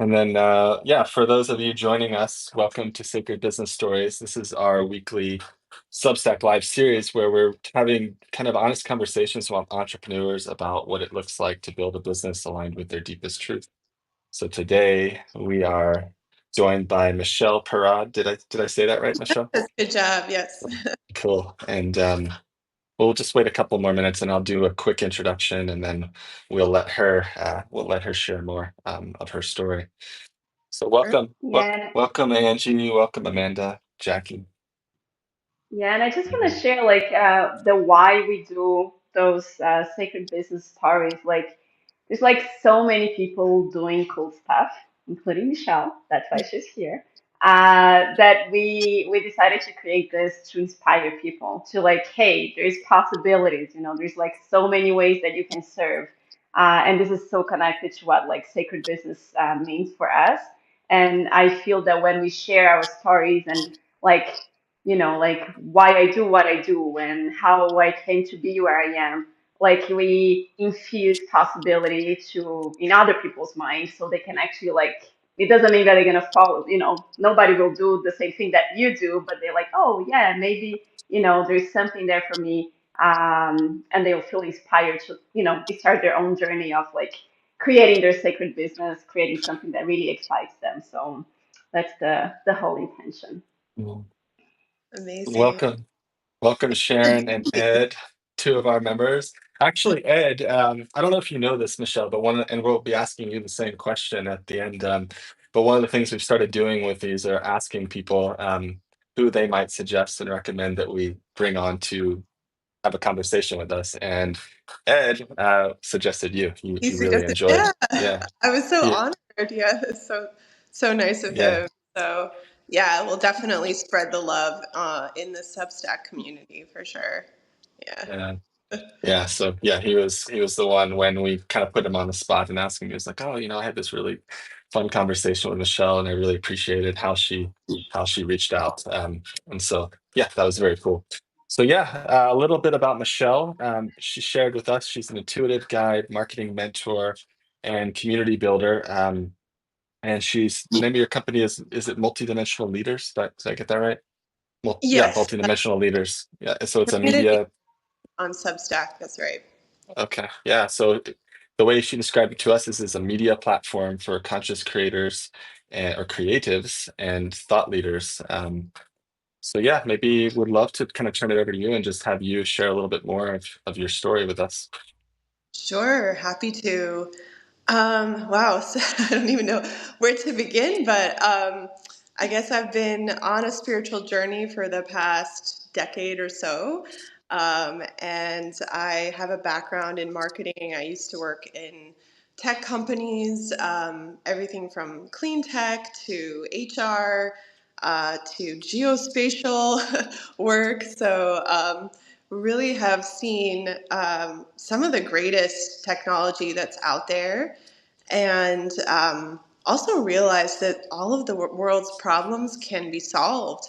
And then, yeah, for those of you joining us, welcome to Sacred Business Stories. This is our weekly Substack Live series where we're having kind of honest conversations with entrepreneurs about what it looks like to build a business aligned with their deepest truth. So today we are joined by Michele Parad. Did I say that right, Michelle? Good job. Yes. Cool. And we'll just wait a couple more minutes, and I'll do a quick introduction, and then we'll let her share more of her story. So welcome, Yeah, welcome Angie, welcome Amanda, Jackie. yeah, and I just want to Mhm. share the why we do those sacred business stories. Like, there's like so many people doing cool stuff, including Michelle. That's why she's here. That we decided to create this to inspire people to like, hey, there's possibilities. There's like so many ways that you can serve, and this is so connected to what like sacred business means for us. And I feel that when we share our stories and like like why I do what I do and how I came to be where I am. Like we infuse possibility to in other people's minds so they can actually like it doesn't mean that they're gonna follow, nobody will do the same thing that you do, but they're like, oh yeah, maybe, there's something there for me. And they'll feel inspired to, start their own journey of like creating their sacred business, creating something that really excites them. So that's the whole intention. Mhm. Amazing. Welcome, welcome Sharon and Ed, two of our members. Actually, Ed, I don't know if you know this, Michelle, but and we'll be asking you the same question at the end. But one of the things we've started doing with these are asking people who they might suggest and recommend that we bring on to have a conversation with us. And Ed suggested you. He He really suggested, yeah. enjoyed, yeah, I was so he, honored. Yeah, it's so nice of yeah. him. So yeah, we'll definitely spread the love in the Substack community for sure. Yeah. Yeah. Yeah, so yeah, he was the one when we kind of put him on the spot and asked him. He was like, "Oh, I had this really fun conversation with Michelle, and I really appreciated how she reached out." And so yeah, that was very cool. So yeah, a little bit about Michelle. She shared with us she's an intuitive guide, marketing mentor, and community builder. And she's the name of your company is it Multidimensional Leaders? Did I get that right? Well, yeah, Yes, Multidimensional Leaders. Yeah, so it's a branded media. on Substack. That's right. Okay. Yeah. So the way she described it to us is a media platform for conscious creators or creatives and thought leaders. So yeah, maybe would love to kind of turn it over to you and just have you share a little bit more of your story with us. Sure, happy to. Wow, so I don't even know where to begin, but I guess I've been on a spiritual journey for the past decade or so. And I have a background in marketing. I used to work in tech companies, everything from clean tech to HR to geospatial work. So really have seen some of the greatest technology that's out there, and also realize that all of the world's problems can be solved.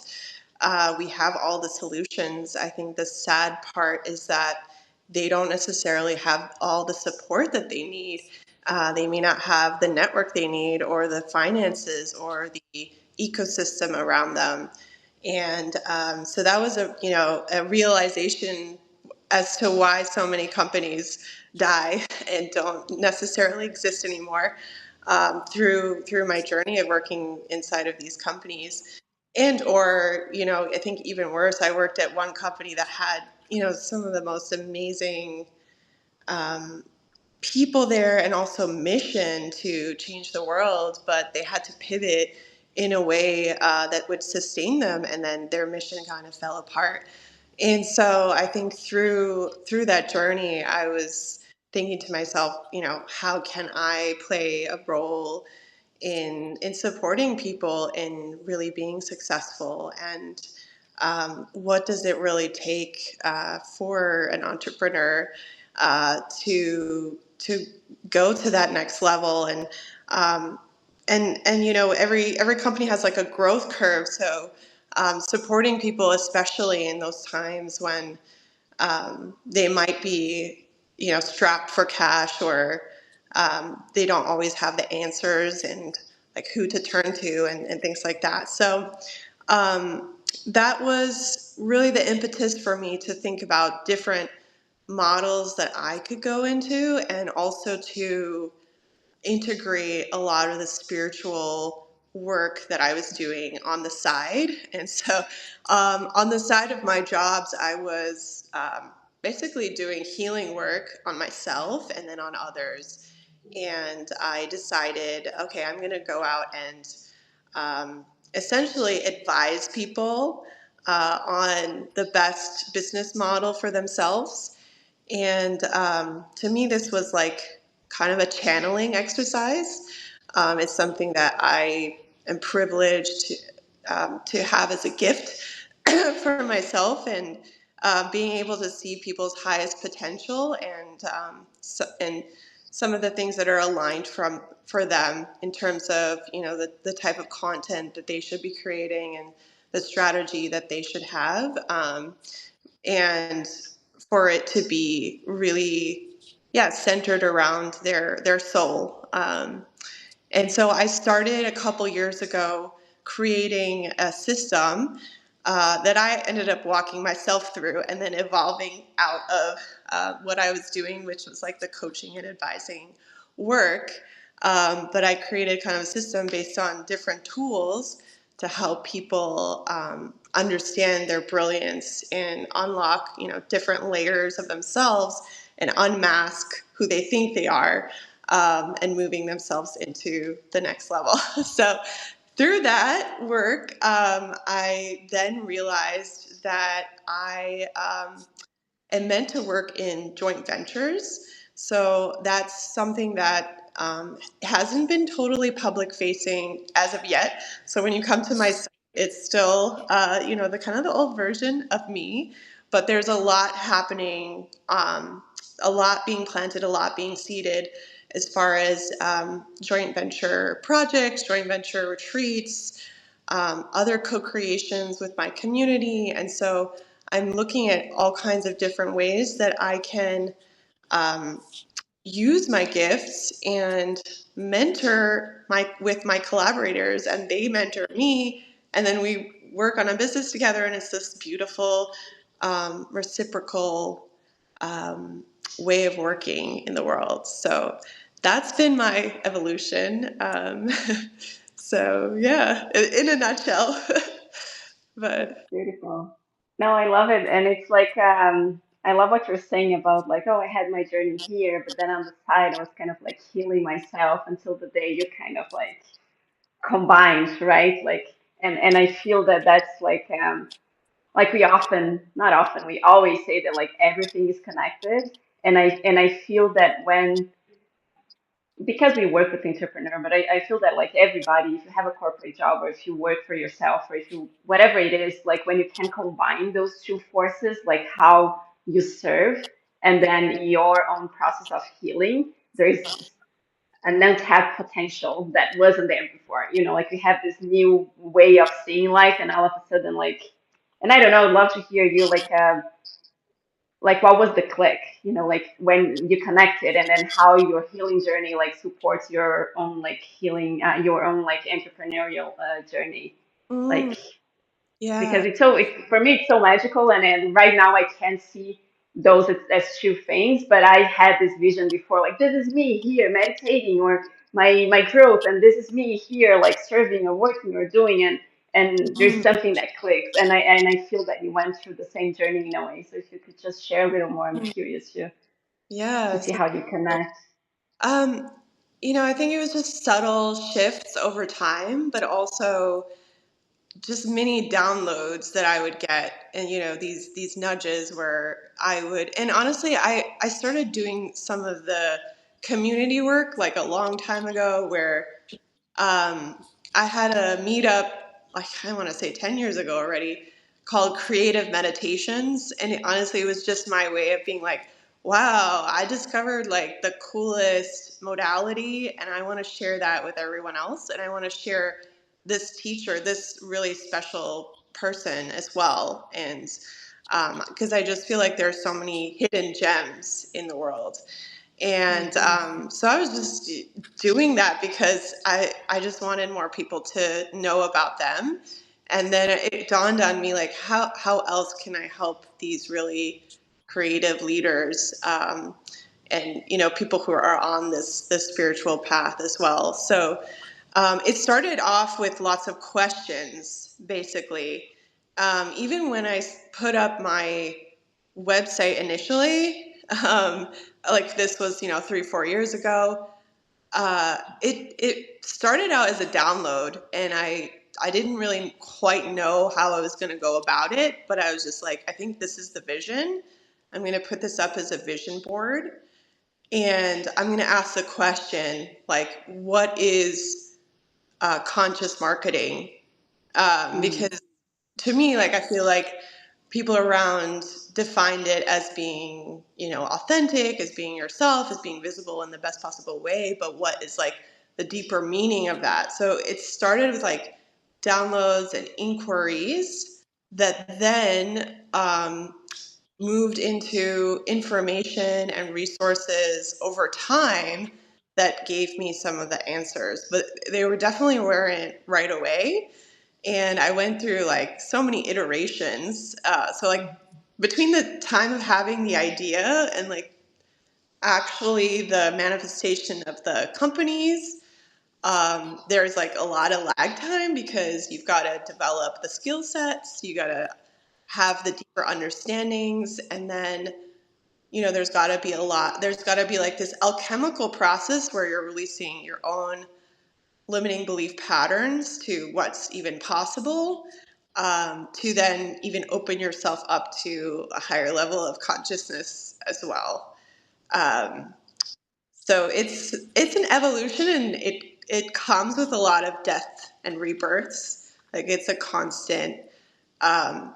We have all the solutions. I think the sad part is that they don't necessarily have all the support that they need. They may not have the network they need, or the finances, or the ecosystem around them. And so that was a realization as to why so many companies die and don't necessarily exist anymore, through my journey of working inside of these companies. And or I think even worse, I worked at one company that had some of the most amazing um, people there, and also mission to change the world, but they had to pivot in a way that would sustain them, and then their mission kind of fell apart. And so I think through that journey, I was thinking to myself, how can I play a role in supporting people in really being successful, and what does it really take for an entrepreneur to go to that next level. Um, and every company has like a growth curve, so supporting people, especially in those times when they might be strapped for cash, or they don't always have the answers, and like who to turn to and things like that. So that was really the impetus for me to think about different models that I could go into, and also to integrate a lot of the spiritual work that I was doing on the side. And so on the side of my jobs, I was basically doing healing work on myself and then on others. And I decided, okay, I'm going to go out and essentially advise people on the best business model for themselves. And to me, this was like kind of a channeling exercise. It's something that I am privileged to have as a gift for myself, and being able to see people's highest potential, and some of the things that are aligned for them in terms of, the type of content that they should be creating and the strategy that they should have. And for it to be really, yeah, centered around their soul. And so I started a couple years ago creating a system that I ended up walking myself through and then evolving out of what I was doing, which was like the coaching and advising work. But I created kind of a system based on different tools to help people understand their brilliance and unlock, different layers of themselves and unmask who they think they are, and moving themselves into the next level. So through that work, I then realized that I am meant to work in joint ventures. So that's something that hasn't been totally public facing as of yet. So when you come to my site, it's still, the kind of the old version of me, but there's a lot happening, a lot being planted, a lot being seeded as far as joint venture projects, joint venture retreats, other co-creations with my community. And so I'm looking at all kinds of different ways that I can um, use my gifts and mentor with my collaborators, and they mentor me, and then we work on a business together, and it's this beautiful reciprocal way of working in the world. So that's been my evolution. So yeah, in a nutshell. But Beautiful. No, I love it. And it's like, I love what you're saying about like, oh, I had my journey here, but then on the side, I was kind of like healing myself until the day you kind of like combined, right? Like, and I feel that that's like we often, not often, we always say that like everything is connected. And I feel that when, because we work with entrepreneur, but I feel that like everybody, if you have a corporate job or if you work for yourself or if you whatever it is, like when you can combine those two forces, like how you serve and then your own process of healing, there is an untapped potential that wasn't there before. You know, like we have this new way of seeing life, and all of a sudden, like, and I don't know, I'd love to hear you like what was the click, you know, like when you connected, and then how your healing journey like supports your own like healing, your own like entrepreneurial journey, like, mm, because yeah. for me it's so magical, and right now I can't see those as two things, but I had this vision before, like this is me here meditating, or my growth, and this is me here like serving or working or doing, and there's Mm, something that clicks, and I feel that you went through the same journey in a way. So if you could just share a little more, I'm mm, curious to yeah. see So, how you connect. um, I think it was just subtle shifts over time, but also just mini downloads that I would get, and these nudges where I would, and honestly, I started doing some of the community work like a long time ago, where um, I had a meetup, like I want to say 10 years ago already, called Creative Meditations. And honestly, it was just my way of being like, wow, I discovered like the coolest modality, and I want to share that with everyone else. And I want to share this teacher, this really special person as well. And because I just feel like there's so many hidden gems in the world. And Hmm. so I was just doing that because I I just wanted more people to know about them. And then it dawned on me, like, how else can I help these really creative leaders, and people who are on this spiritual path as well. So it started off with lots of questions, basically. Even when I put up my website initially, like this was 3-4 years ago, it started out as a download, and I didn't really quite know how I was going to go about it, but I was just like, I think this is the vision. I'm going to put this up as a vision board, and I'm going to ask the question, like, what is conscious marketing? Because to me, like, I feel like people around defined it as being, authentic, as being yourself, as being visible in the best possible way. But what is like the deeper meaning of that? So it started with like downloads and inquiries that then moved into information and resources over time that gave me some of the answers. But they were definitely weren't right away. And I went through like so many iterations. So like between the time of having the idea and like actually the manifestation of the companies, there's like a lot of lag time because you've got to develop the skill sets, you got to have the deeper understandings, and then there's got to be like this alchemical process where you're releasing your own limiting belief patterns to what's even possible, to then even open yourself up to a higher level of consciousness as well. Um, so it's an evolution, and it comes with a lot of death and rebirths. Like it's a constant.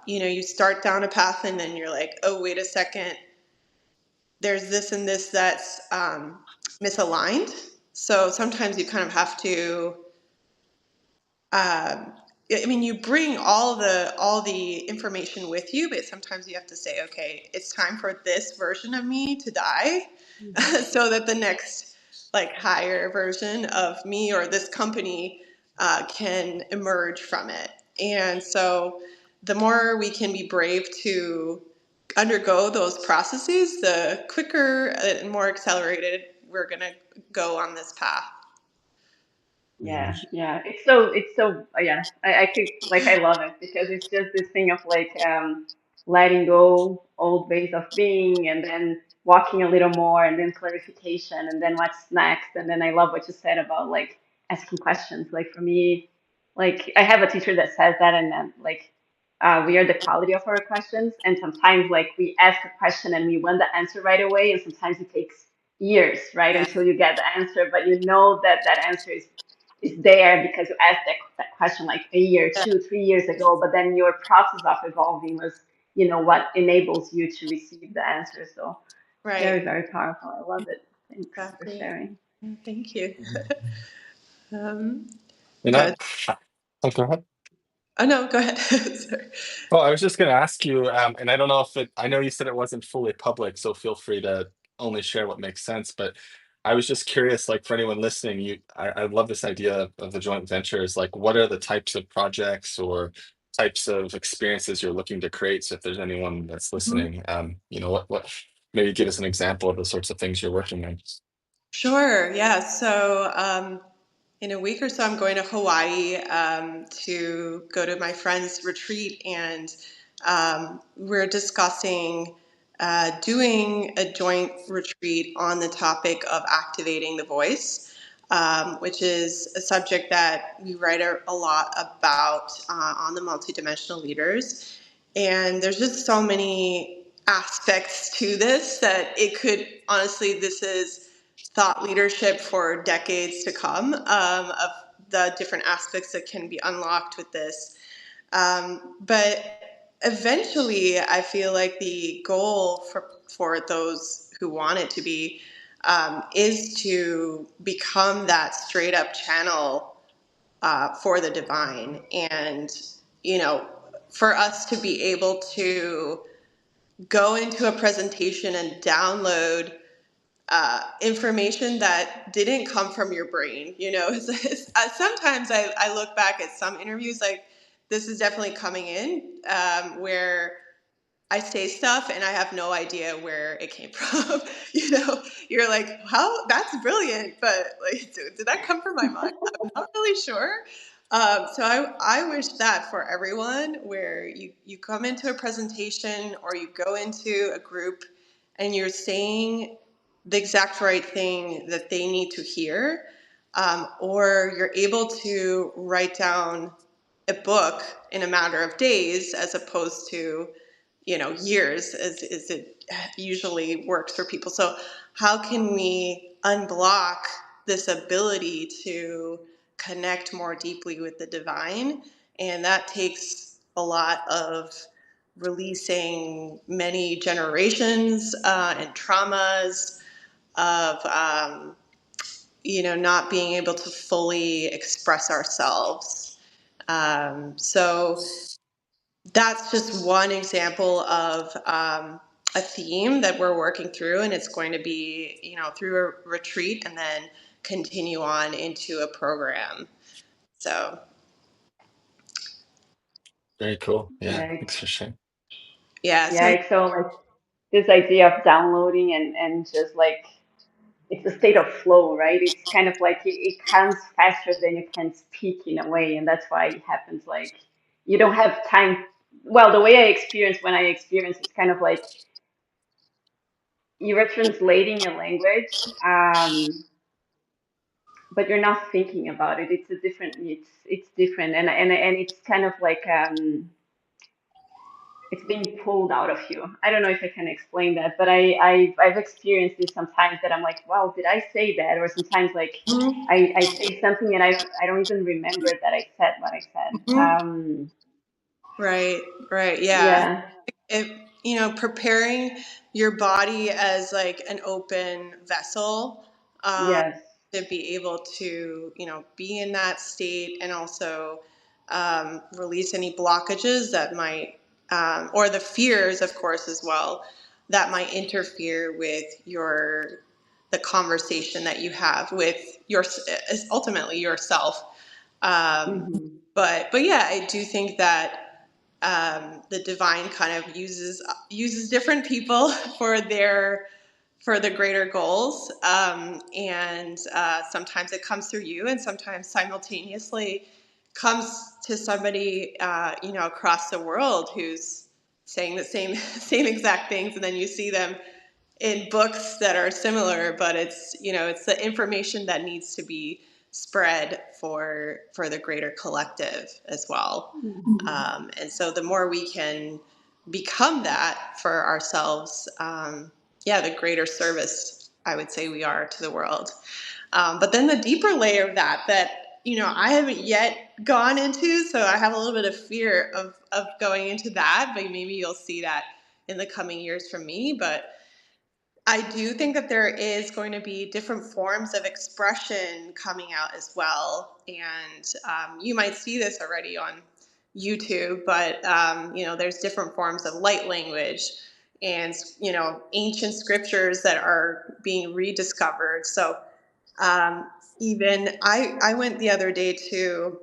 You start down a path, and then you're like, oh, wait a second, there's this and this that's misaligned. So sometimes you kind of have to you bring all the information with you, but sometimes you have to say, okay, it's time for this version of me to die, so that the next like higher version of me or this company can emerge from it. And so the more we can be brave to undergo those processes, the quicker and more accelerated we're going to go on this path. Yeah, yeah. Yeah. I could like I love it because it's just this thing of like letting go old ways of being and then walking a little more and then clarification and then what's next. And then I love what you said about like asking questions. Like for me, like I have a teacher that says that and then like we are the quality of our questions. And sometimes like we ask a question and we want the answer right away, and sometimes it takes years, right, Yeah, until you get the answer, but you know that that answer is there because you asked that question like a year, yeah, 2, 3 years ago, but then your process of evolving was, what enables you to receive the answer. So very, right. very powerful. I love it. Thanks for Exactly. sharing. Thank you. Um, You yeah. know, oh, go ahead. Oh no, go ahead. Sorry. Oh, I was just going to ask you, and I don't know if I know you said it wasn't fully public, so feel free to only share what makes sense. But I was just curious, like for anyone listening, I love this idea of the joint ventures. Like, what are the types of projects or types of experiences you're looking to create? So if there's anyone that's Mhm. listening, maybe give us an example of the sorts of things you're working on. Sure. Yeah. So in a week or so, I'm going to Hawaii to go to my friend's retreat, and we're discussing doing a joint retreat on the topic of activating the voice, which is a subject that we write a lot about on the Multidimensional Leaders. And there's just so many aspects to this that it could honestly, this is thought leadership for decades to come, of the different aspects that can be unlocked with this. But eventually, I feel like the goal for those who want it to be is to become that straight up channel for the divine. And, you know, for us to be able to go into a presentation and download information that didn't come from your brain. Sometimes I look back at some interviews, like this is definitely coming in, where I say stuff and I have no idea where it came from. You're like, how? That's brilliant, but like, did that come from my mind? I'm not really sure. So I wish that for everyone, where you come into a presentation or you go into a group and you're saying the exact right thing that they need to hear, or you're able to write down a book in a matter of days as opposed to years as it usually works for people. So how can we unblock this ability to connect more deeply with the divine? And that takes a lot of releasing many generations and traumas of not being able to fully express ourselves. So that's just one example of a theme that we're working through, and it's going to be, through a retreat and then continue on into a program. So, Very cool. Yeah, Yeah, thanks for sharing. yeah. yeah, So, it's so like this idea of downloading and just like it's a state of flow, right? It's kind of like it comes faster than you can speak in a way, and that's why it happens like you don't have time. Well, the way I experience when I experience, it's kind of like you are translating a language, but you're not thinking about it. It's a different. It's different, and it's kind of like it's being pulled out of you. I don't know if I can explain that, but I've experienced this sometimes that I'm like, wow, did I say that? Or sometimes like mhm, I say something and I don't even remember that I said what I said. mhm. Right, right, yeah. Yeah. If preparing your body as like an open vessel, um, Yes. to be able to be in that state, and also release any blockages that might, or the fears, of course, as well, that might interfere with the conversation that you have with ultimately yourself. um, Hmm. but yeah, I do think that the divine kind of uses different people for the greater goals, and sometimes it comes through you, and sometimes simultaneously comes to somebody across the world who's saying the same same exact things, and then you see them in books that are similar, but it's the information that needs to be spread for the greater collective as well. And so the more we can become that for ourselves, yeah, the greater service I would say we are to the world. But then the deeper layer of that I haven't yet gone into, so I have a little bit of fear of going into that, but maybe you'll see that in the coming years from me. But I do think that there is going to be different forms of expression coming out as well. And you might see this already on YouTube, but there's different forms of light language and ancient scriptures that are being rediscovered. So even I went the other day to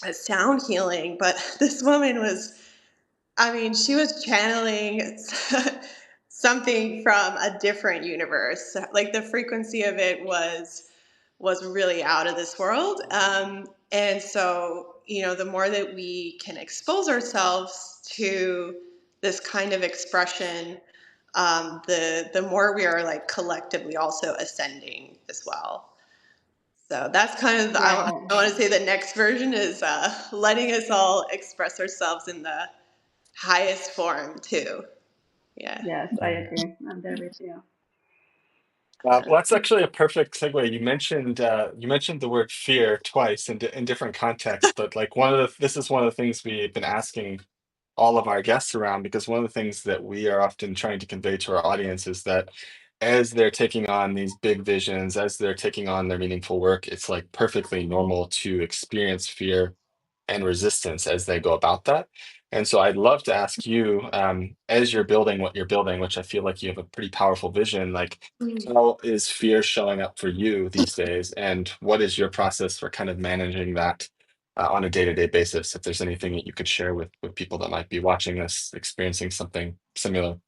a sound healing, but this woman was, I mean, she was channeling something from a different universe. Like the frequency of it was really out of this world. And so, the more that we can expose ourselves to this kind of expression, the more we are like collectively also ascending as well. So that's kind of Yeah. I want to say the next version is letting us all express ourselves in the highest form too. Yeah. Yes, I agree. I'm there with you. Well, that's actually a perfect segue. You mentioned the word fear twice in different contexts, but like this is one of the things we've been asking all of our guests around, because one of the things that we are often trying to convey to our audience is that as they're taking on these big visions, as they're taking on their meaningful work, it's like perfectly normal to experience fear and resistance as they go about that. And so I'd love to ask you, as you're building what you're building, which I feel like you have a pretty powerful vision, like how is fear showing up for you these days? And what is your process for kind of managing that on a day-to-day basis? If there's anything that you could share with people that might be watching this, experiencing something similar.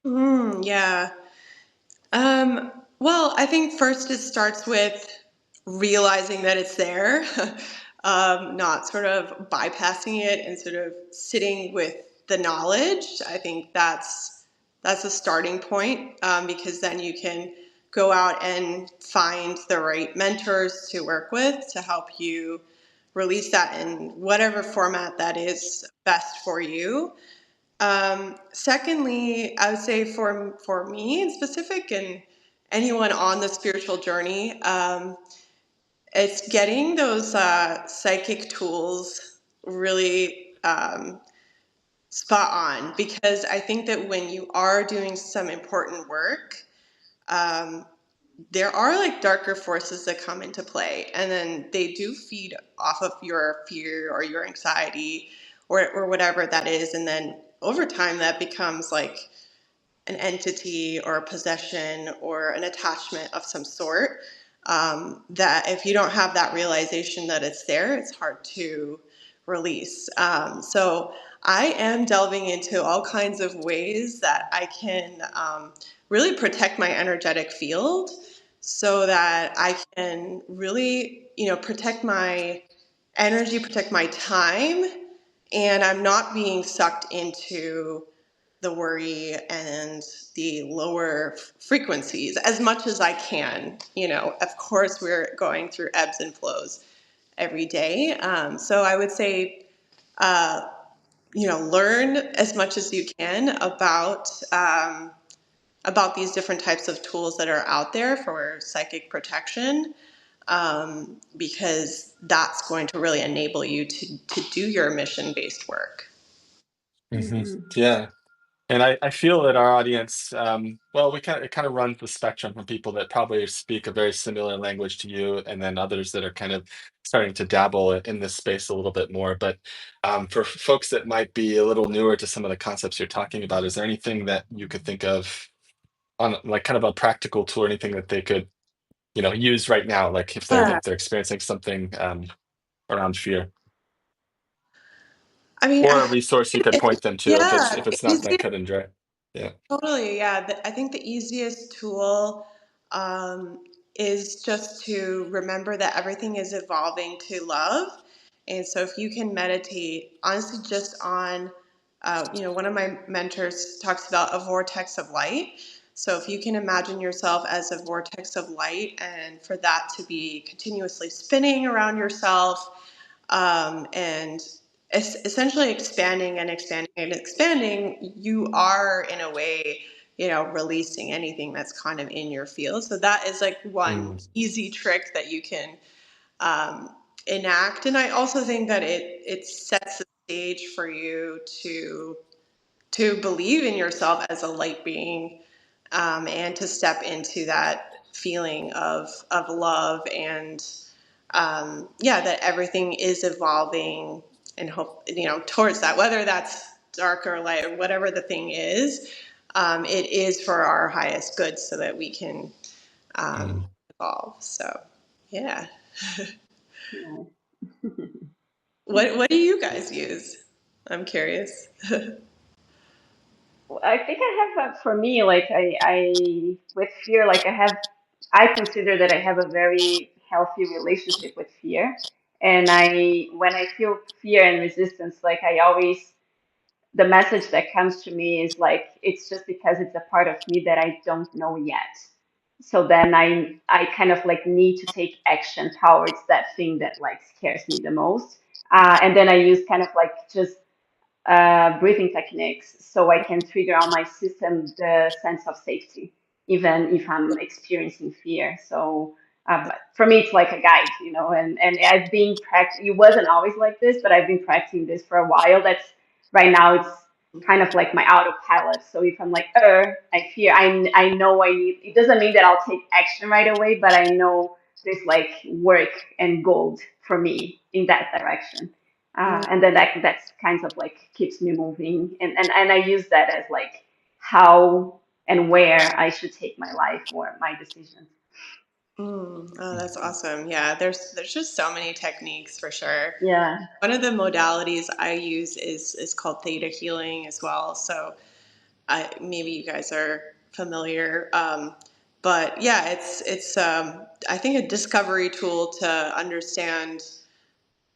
Yeah. Well, I think first it starts with realizing that it's there, not sort of bypassing it and sort of sitting with the knowledge. I think that's a starting point, because then you can go out and find the right mentors to work with to help you release that in whatever format that is best for you. Secondly, I would say for me in specific and anyone on the spiritual journey, it's getting those psychic tools really spot on, because I think that when you are doing some important work, um, there are like darker forces that come into play, and then they do feed off of your fear or your anxiety or whatever that is, and then over time that becomes like an entity or a possession or an attachment of some sort, that if you don't have that realization that it's there, it's hard to release. So I am delving into all kinds of ways that I can really protect my energetic field so that I can really, protect my energy, protect my time, and I'm not being sucked into the worry and the lower frequencies as much as I can. Of course, we're going through ebbs and flows every day. So I would say, uh, learn as much as you can about these different types of tools that are out there for psychic protection, because that's going to really enable you to do your mission-based work. Yeah. And I feel that our audience, well, it kind of runs the spectrum from people that probably speak a very similar language to you, and then others that are kind of starting to dabble in this space a little bit more. But for folks that might be a little newer to some of the concepts you're talking about, is there anything that you could think of on like kind of a practical tool or anything that they could, use right now, like Yeah. if they're experiencing something around fear, I mean, or a resource you could point them to if yeah, it's not that cut and dry. Yeah. totally. Yeah, I think the easiest tool is just to remember that everything is evolving to love. And so if you can meditate, honestly, just on, one of my mentors talks about a vortex of light. So if you can imagine yourself as a vortex of light and for that to be continuously spinning around yourself, and essentially expanding and expanding and expanding, you are in a way, releasing anything that's kind of in your field. So that is like one Mm, easy trick that you can um, enact. And I also think that it sets the stage for you to believe in yourself as a light being, and to step into that feeling of love and, yeah, that everything is evolving and hope, towards that, whether that's dark or light or whatever the thing is, it is for our highest good so that we can mm. evolve. So, yeah. Nice. What do you guys use? I'm curious. I think I have for me, like I with fear, like I consider that I have a very healthy relationship with fear. And when I feel fear and resistance, like I always, the message that comes to me is like, it's just because it's a part of me that I don't know yet. So then I kind of like need to take action towards that thing that like scares me the most. And then I use kind of like just breathing techniques so I can trigger on my system the sense of safety, even if I'm experiencing fear. So but for me, it's like a guide, and I've been practicing. It wasn't always like this, but I've been practicing this for a while. That's right now. It's kind of like my autopilot. So if I'm like, I fear, I know I need. It doesn't mean that I'll take action right away, but I know there's like work and gold for me in that direction. And then that's kind of like keeps me moving, and I use that as like how and where I should take my life or my decisions. Oh, that's awesome. Yeah, there's just so many techniques for sure. Yeah. One of the modalities I use is called theta healing as well. So maybe you guys are familiar. But yeah, it's I think a discovery tool to understand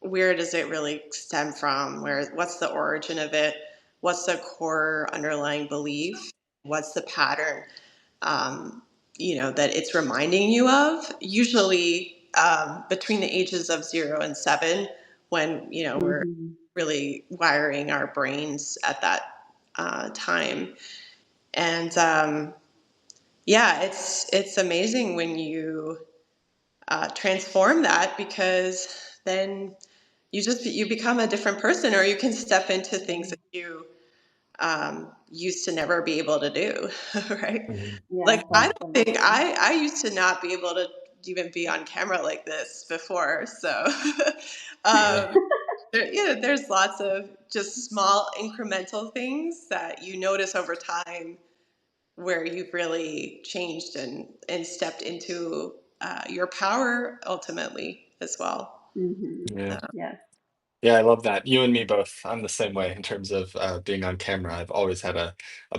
where does it really stem from, what's the origin of it, what's the core underlying belief, what's the pattern, um, that it's reminding you of. Usually between the ages of 0 and 7, when we're Hmm. really wiring our brains at that time. And yeah, it's amazing when you transform that, because then you become a different person, or you can step into things that you used to never be able to do, right? Mhm. Yeah, Like I that's don't think amazing. I used to not be able to even be on camera like this before. So Yeah. um, there's lots of just small incremental things that you notice over time where you've really changed and stepped into your power ultimately as well. Hmm. Yeah. Yes. Yeah, I love that. You and me both. I'm the same way in terms of being on camera. I've always had a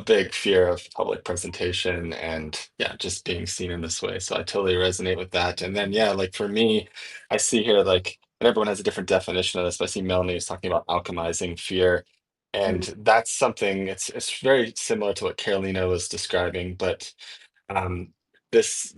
big fear of public presentation and yeah, just being seen in this way. So I totally resonate with that. And then yeah, like for me, I see here like, and everyone has a different definition of this, but I see Melanie was talking about alchemizing fear. And that's something, it's very similar to what Carolina was describing, but um, this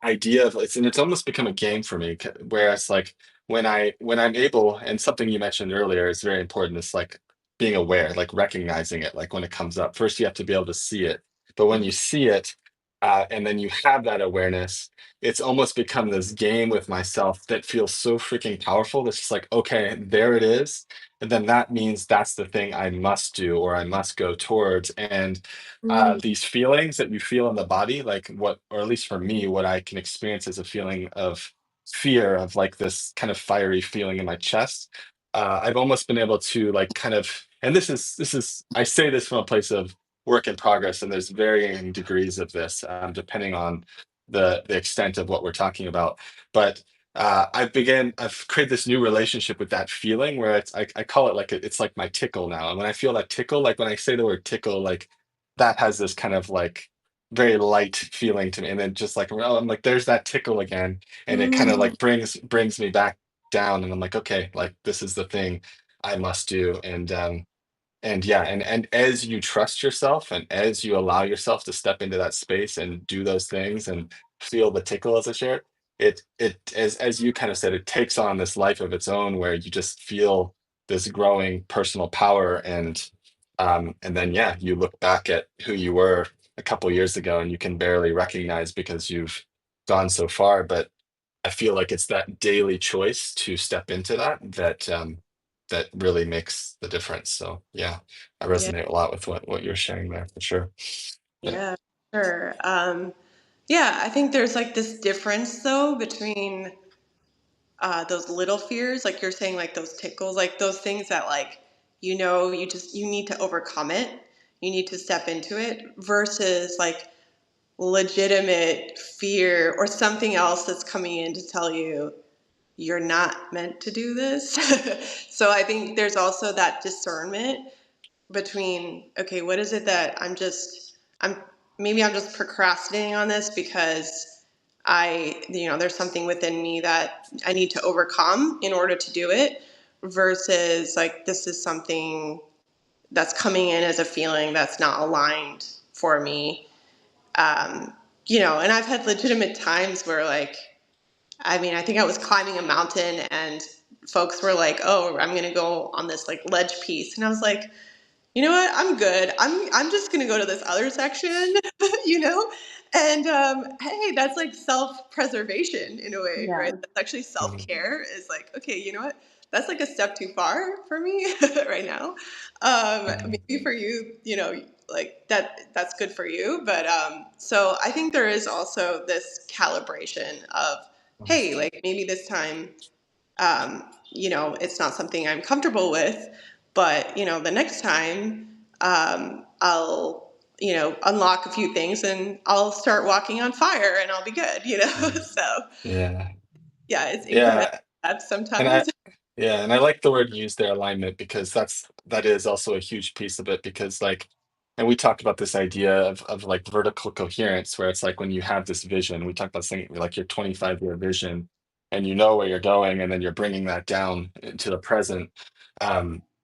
idea of it's almost become a game for me, where it's like when I'm able, and something you mentioned earlier is very important. It's like being aware, like recognizing it, like when it comes up. First, you have to be able to see it, but when you see it, and then you have that awareness, it's almost become this game with myself that feels so freaking powerful. It's just like, okay, there it is, and then that means that's the thing I must do or I must go towards. And Mm, these feelings that you feel in the body, like what, or at least for me, what I can experience as a feeling of fear, of like this kind of fiery feeling in my chest. I've almost been able to like kind of, and this is, I say this from a place of work in progress, and there's varying degrees of this, depending on the extent of what we're talking about. But I've created this new relationship with that feeling where I call it like it's like my tickle now. And when I feel that tickle, like when I say the word tickle, like that has this kind of like very light feeling to me. And then just like, oh, I'm like, there's that tickle again. And it kind of mm, like brings me back down. And I'm like, okay, like this is the thing I must do. And yeah, and as you trust yourself and as you allow yourself to step into that space and do those things and feel the tickle as I shared, it as you kind of said, it takes on this life of its own where you just feel this growing personal power. And then yeah, you look back at who you were a couple years ago and you can barely recognize because you've gone so far. But I feel like it's that daily choice to step into that really makes the difference. So yeah, I yeah, resonate a lot with what you're sharing there for sure. Yeah. yeah, sure. Yeah, I think there's like this difference though between those little fears, like you're saying, like those tickles, like those things that like you need to overcome it, you need to step into it, versus like legitimate fear or something else that's coming in to tell you you're not meant to do this. So I think there's also that discernment between, okay, what is it that I'm maybe I'm just procrastinating on this because there's something within me that I need to overcome in order to do it, versus like this is something that's coming in as a feeling that's not aligned for me. um, and I've had legitimate times where, like, I mean, I think I was climbing a mountain and folks were like, "Oh, I'm going to go on this like ledge piece," and I was like, "You know what? I'm good. I'm just going to go to this other section," you know. And hey, that's like self-preservation in a way, right? Yeah. That's actually Mhm. self-care. Is like, okay, you know what? That's like a step too far for me right now. Mhm. Maybe for you, like that's good for you. But so I think there is also this calibration of, hey, like maybe this time It's not something I'm comfortable with, but, the next time, I'll, unlock a few things and I'll start walking on fire and I'll be good, Mm. So Yeah. yeah, it's incremental Yeah. steps And I sometimes. yeah, and I like the word used there, alignment, because that is also a huge piece of it because like and we talked about this idea of like vertical coherence where it's like when you have this vision, we talked about saying like your 25-year vision and you know where you're going and then you're bringing that down into the present.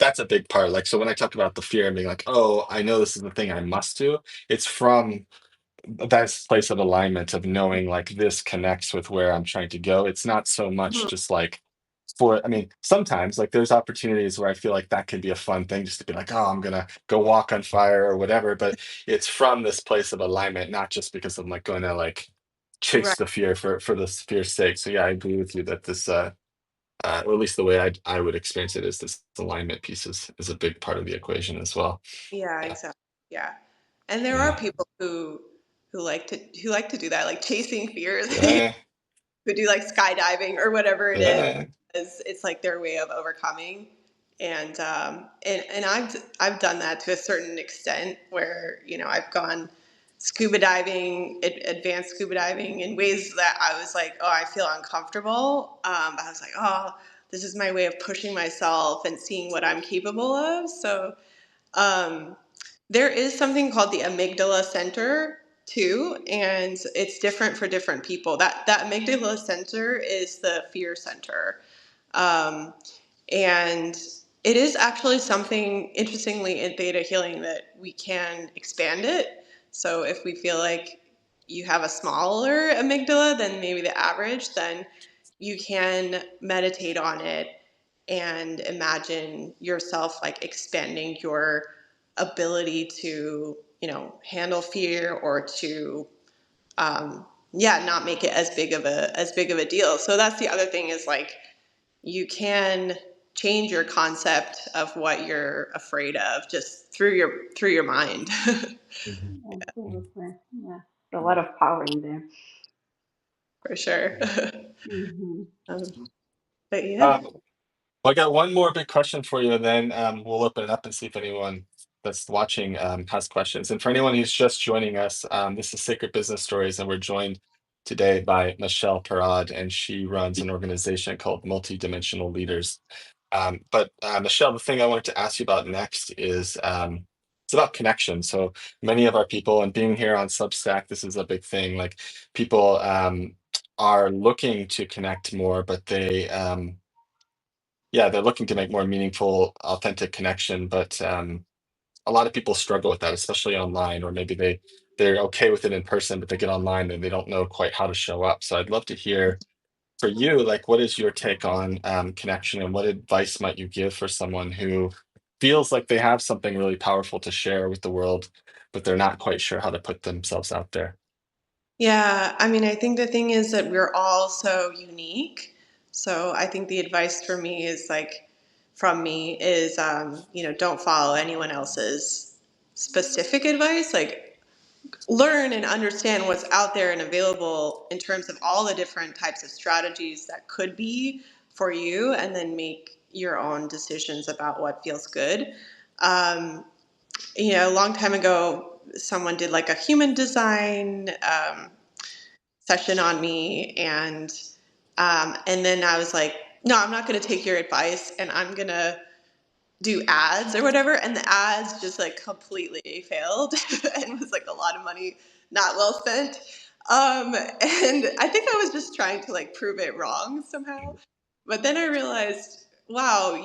That's a big part. Like so when I talk about the fear and being like, "Oh, I know this is the thing I must do." It's from that's place of alignment of knowing like this connects with where I'm trying to go. It's not so much Mhm. just like I mean, sometimes like there's opportunities where I feel like that could be a fun thing just to be like, oh, I'm gonna go walk on fire or whatever. But it's from this place of alignment, not just because I'm like going to like chase Right. the fear for the fear's sake. So yeah, I agree with you that this or at least the way I would experience it is this alignment piece is a big part of the equation as well. Yeah, Yeah. exactly. Yeah. And there are Yeah. people who like to do that, like chasing fears, Yeah. who do like skydiving or whatever it is. Yeah. It's like their way of overcoming. And I've done that to a certain extent where, I've gone scuba diving, advanced scuba diving in ways that I was like, oh, I feel uncomfortable. But I was like, oh, this is my way of pushing myself and seeing what I'm capable of. So um, there is something called the amygdala center too, and it's different for different people. That amygdala center is the fear center. Um, and it is actually something, interestingly, in theta healing that we can expand it. So if we feel like you have a smaller amygdala than maybe the average, then you can meditate on it and imagine yourself like expanding your ability to, handle fear or to, not make it as big of a deal. So that's the other thing is like you can change your concept of what you're afraid of just through your mind. Mhm. Absolutely. Yeah. A lot of power in there. For sure. Hmm. um, but yeah. Um, Well, I got one more big question for you, and then we'll open it up and see if anyone that's watching has questions. And for anyone who's just joining us, this is Sacred Business Stories, and we're joined today by Michele Parad, and she runs an organization called Multidimensional Leaders. But Michelle, the thing I wanted to ask you about next is it's about connection. So many of our people, and being here on Substack, this is a big thing. Like people are looking to connect more, but they're looking to make more meaningful, authentic connection, but a lot of people struggle with that, especially online, or maybe they're okay with it in person, but they get online and they don't know quite how to show up. So I'd love to hear for you, like, what is your take on connection, and what advice might you give for someone who feels like they have something really powerful to share with the world, but they're not quite sure how to put themselves out there? Yeah, I mean, I think the thing is that we're all so unique. So I think the advice for me is like, from me is, don't follow anyone else's specific advice. Like, learn and understand what's out there and available in terms of all the different types of strategies that could be for you, and then make your own decisions about what feels good. Um, a long time ago, someone did like a human design session on me, and then I was like, no, I'm not going to take your advice, and I'm going to do ads or whatever. And the ads just like completely failed and was like a lot of money not well spent. And I think I was just trying to like prove it wrong somehow. But then I realized, wow,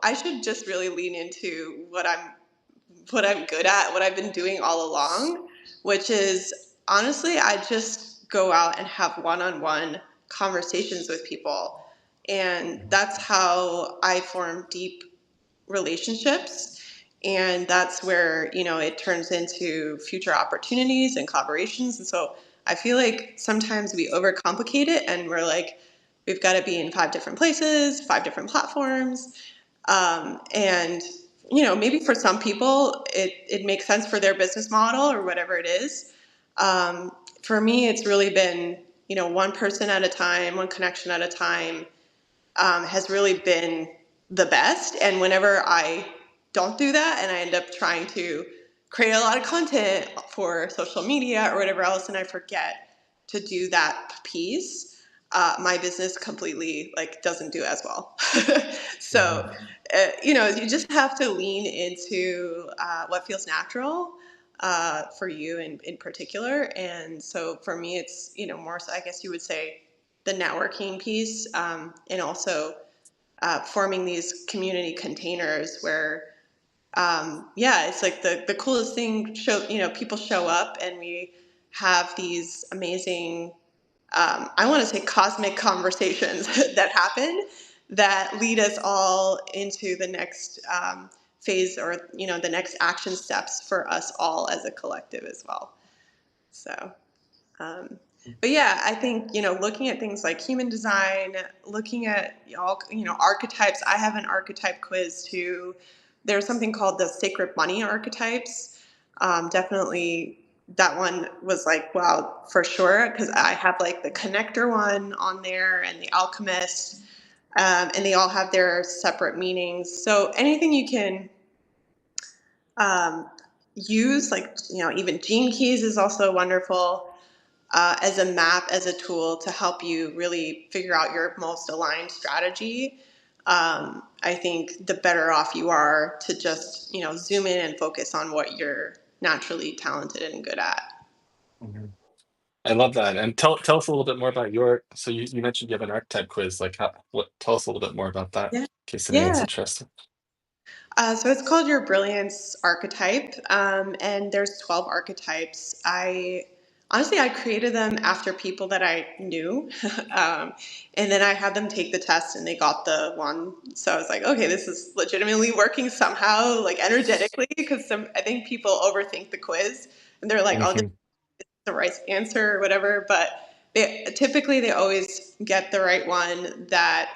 I should just really lean into what I'm good at, what I've been doing all along, which is honestly, I just go out and have one-on-one conversations with people. And that's how I form deep relationships. And that's where, it turns into future opportunities and collaborations. And so I feel like sometimes we overcomplicate it and we're like, we've got to be in 5 different places, 5 different platforms. And maybe for some people it makes sense for their business model or whatever it is. For me, it's really been, one person at a time, one connection at a time, has really been the best. And whenever I don't do that and I end up trying to create a lot of content for social media or whatever else, and I forget to do that piece, my business completely like doesn't do as well. So, you just have to lean into what feels natural for you in particular. And so for me, it's, more so, I guess you would say, the networking piece, and also forming these community containers where, it's like the coolest thing. People show up and we have these amazing, I want to say, cosmic conversations that happen that lead us all into the next phase, or the next action steps for us all as a collective as well. So. Um, but yeah, I think, looking at things like human design, looking at all, archetypes. I have an archetype quiz too. There's something called the sacred money archetypes. Definitely that one was like, wow, for sure. Cause I have like the connector one on there and the alchemist, and they all have their separate meanings. So anything you can, um, use, like, even gene keys is also wonderful as a map, as a tool to help you really figure out your most aligned strategy. I think the better off you are to just, zoom in and focus on what you're naturally talented and good at. Mhm. I love that. And tell us a little bit more about so you mentioned you have an archetype quiz. Like, tell us a little bit more about that, in Yeah. case anyone's Yeah. interested. So it's called your brilliance archetype, and there's 12 archetypes. I created them after people that I knew, um, and then I had them take the test, and they got the one. So I was like, okay, this is legitimately working somehow, like energetically, because I think people overthink the quiz, and they're like, oh, this Hmm. is the right answer or whatever. But they always get the right one that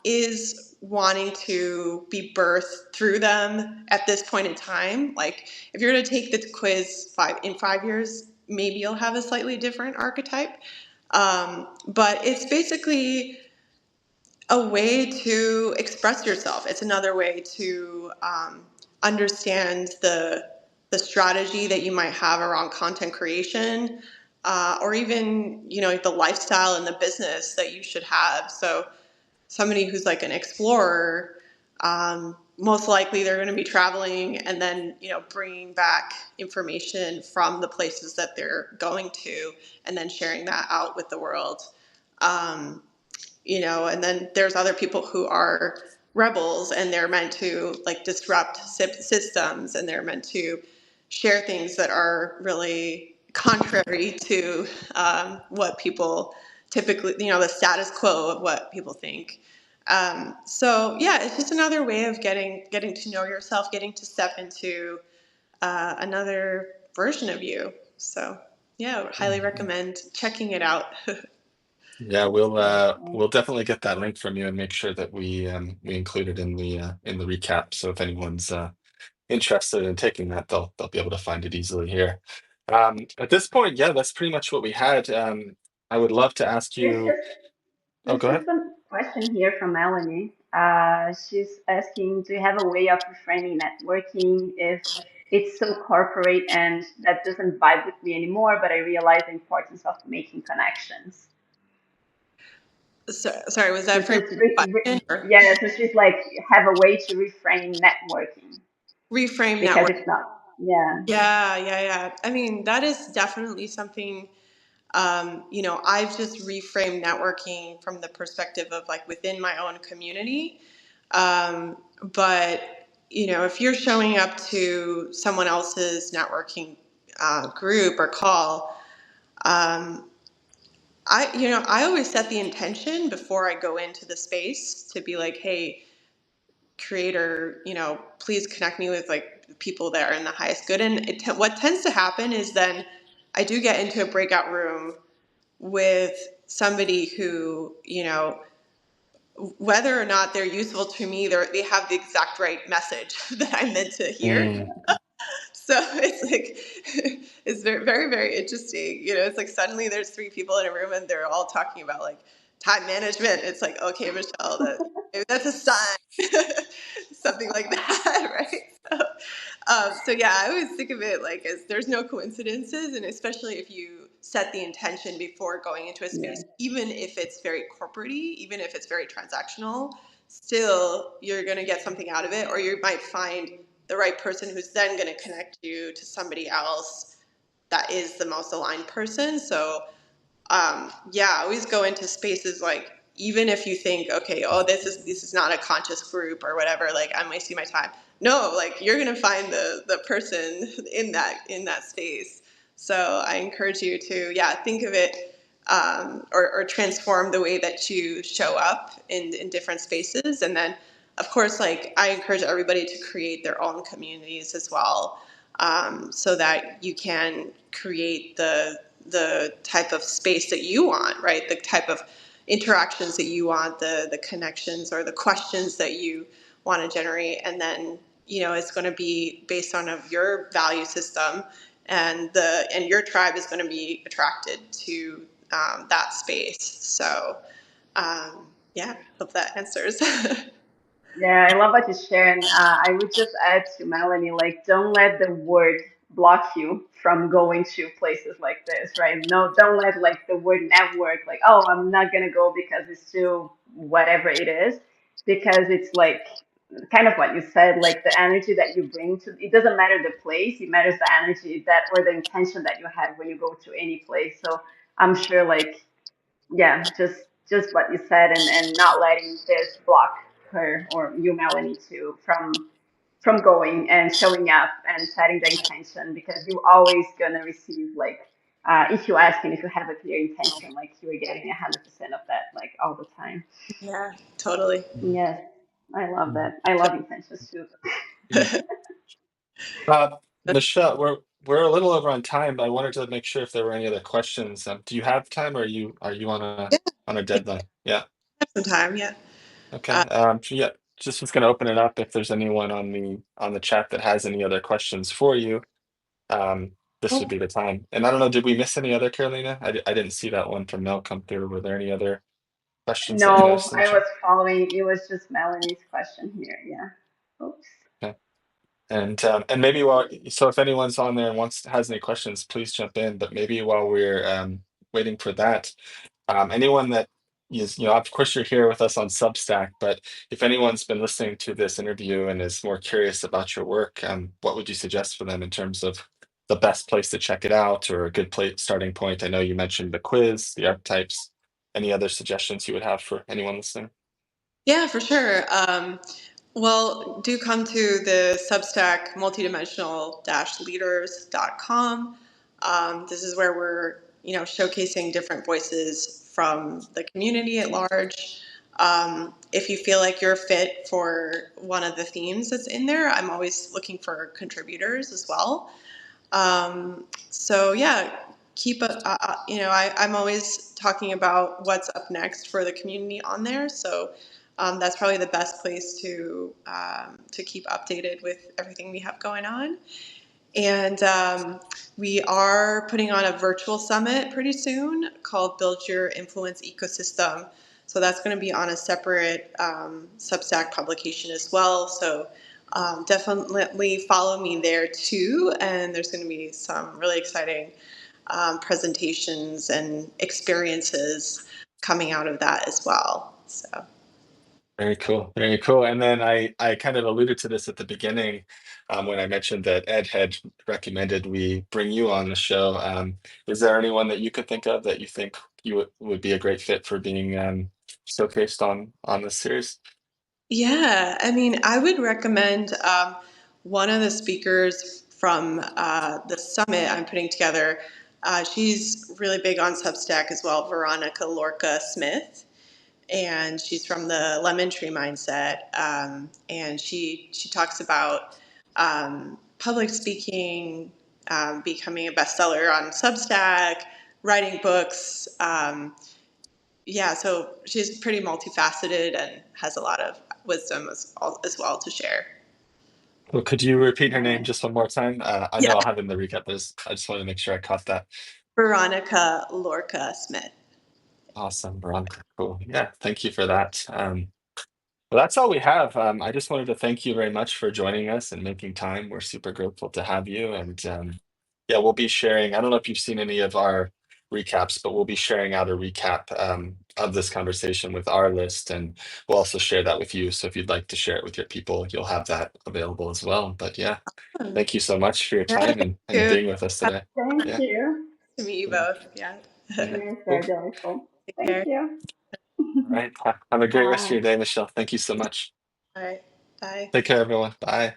is wanting to be birthed through them at this point in time. Like, if you're going to take the quiz in 5 years, maybe you'll have a slightly different archetype. But it's basically a way to express yourself. It's another way to understand the strategy that you might have around content creation, or even the lifestyle and the business that you should have. So somebody who's like an explorer, most likely they're going to be traveling and then bringing back information from the places that they're going to, and then sharing that out with the world. Um, and then there's other people who are rebels, and they're meant to like disrupt systems, and they're meant to share things that are really contrary to what people typically, the status quo of what people think. So yeah, it's just another way of getting to know yourself, getting to step into another version of you. So yeah, I would highly recommend checking it out. Yeah, Awesome. we'll definitely get that link from you and make sure that we include it in the recap. So if anyone's interested in taking that, they'll be able to find it easily here. At this point, yeah, that's pretty much what we had. I would love to ask There's you. just Oh, there's go ahead. just a question here from Melanie. She's asking, do you have a way of reframing networking if it's so corporate and that doesn't vibe with me anymore, but I realize the importance of making connections? So, sorry, was So that for just question or yeah, so she's like, have a way to reframe networking reframe because network? it's not. Yeah. Yeah, yeah, yeah. I mean, that is definitely something. I've just reframed networking from the perspective of like within my own community. But if you're showing up to someone else's networking group or call, um, I always set the intention before I go into the space to be like, hey, creator, please connect me with like people that are in the highest good. And what tends to happen is then I do get into a breakout room with somebody who, whether or not they're useful to me, they have the exact right message that I'm meant to hear. Mm, So it's like, it's very, very, very interesting. It's like suddenly there's three people in a room and they're all talking about like time management. It's like, okay, Michelle, maybe that's a sign, something like that, right? So yeah, I always think of it like as there's no coincidences, and especially if you set the intention before going into a Yeah. space, even if it's very corporate-y, even if it's very transactional, still you're going to get something out of it, or you might find the right person who's then going to connect you to somebody else that is the most aligned person. So yeah, I always go into spaces like, even if you think, okay, oh, this is not a conscious group or whatever, like I'm wasting my time. No, like you're gonna find the person in that space. So I encourage you to, yeah, think of it, or transform the way that you show up in different spaces. And then of course, like I encourage everybody to create their own communities as well, so that you can create the type of space that you want, right? The type of interactions that you want, the connections or the questions that you want to generate, and then it's going to be based on of your value system, and your tribe is going to be attracted to that space. So yeah, hope that answers. Yeah, I love what you share. And I would just add to Melanie, like, don't let the word block you from going to places like this, right? No, don't let like the word network, like, oh, I'm not gonna go because it's too whatever it is, because it's like kind of what you said, like the energy that you bring to it doesn't matter the place, it matters the energy that or the intention that you have when you go to any place. So I'm sure like yeah, just what you said, and not letting this block her or you, Melanie, too, from going and showing up and setting the intention, because you always gonna receive like if you ask and if you have a clear intention, like you're getting 100% of that like all the time. Yeah, totally. Yes, I love that. I love intentions too. Yeah. Michelle, we're a little over on time, but I wanted to make sure if there were any other questions. Do you have time, or are you Yeah, on a deadline? Yeah. have some time. Yeah. Okay. So yeah, just was going to open it up if there's anyone on the chat that has any other questions for you. Um, this would Oh, be the time. And I don't know, did we miss any other, Carolina? I didn't see that one from Mel come through. Were there any other questions that you No, noticed in the I chat? was following. It was just Melanie's question here. Yeah. Oops. Okay. And maybe so if anyone's on there and has any questions, please jump in. But maybe while we're waiting for that, anyone that is, of course, you're here with us on Substack, but if anyone's been listening to this interview and is more curious about your work, what would you suggest for them in terms of the best place to check it out or a good place starting point? I know you mentioned the quiz, the archetypes. Any other suggestions you would have for anyone listening? yeah, for sure. Well, do come to the Substack multidimensional-leaders.com. This is where we're, showcasing different voices from the community at large. If you feel like you're a fit for one of the themes that's in there, I'm always looking for contributors as well. So yeah, I'm always talking about what's up next for the community on there. So that's probably the best place to keep updated with everything we have going on. And we are putting on a virtual summit pretty soon called Build Your Influence Ecosystem. So that's going to be on a separate Substack publication as well. So definitely follow me there too. And there's going to be some really exciting presentations and experiences coming out of that as well. So. Very cool. Very cool. And then I kind of alluded to this at the beginning when I mentioned that Ed had recommended we bring you on the show. Is there anyone that you could think of that you think you would be a great fit for being showcased on this series? Yeah, I mean, I would recommend one of the speakers from the summit I'm putting together. She's really big on Substack as well, Veronica Lorca Smith, and she's from the Lemon Tree Mindset. And she talks about public speaking, becoming a bestseller on Substack, writing books. Yeah, so she's pretty multifaceted and has a lot of wisdom as well to share. Well, could you repeat her name Nice. just one more time? I Yeah, know I'll have it in the recap, but I just wanted to make sure I caught that. Veronica Lorca Smith. Awesome, Veronica. Cool. Yeah, thank you for that. Well, that's all we have. I just wanted to thank you very much for joining us and making time. We're super grateful to have you. And yeah, we'll be sharing. I don't know if you've seen any of our recaps, but we'll be sharing out a recap of this conversation with our list. And we'll also share that with you. So if you'd like to share it with your people, you'll have that available as well. But yeah, thank you so much for your Yeah, time thank and you. being with us today. Thank Yeah. you. To meet you Yeah. both. Yeah. Yeah. Yes, Cool. very delightful. Take Thank care. you. All right. Have a great rest of Bye. your day, Michelle. Thank you so much. All right. Bye. Take care, everyone. Bye.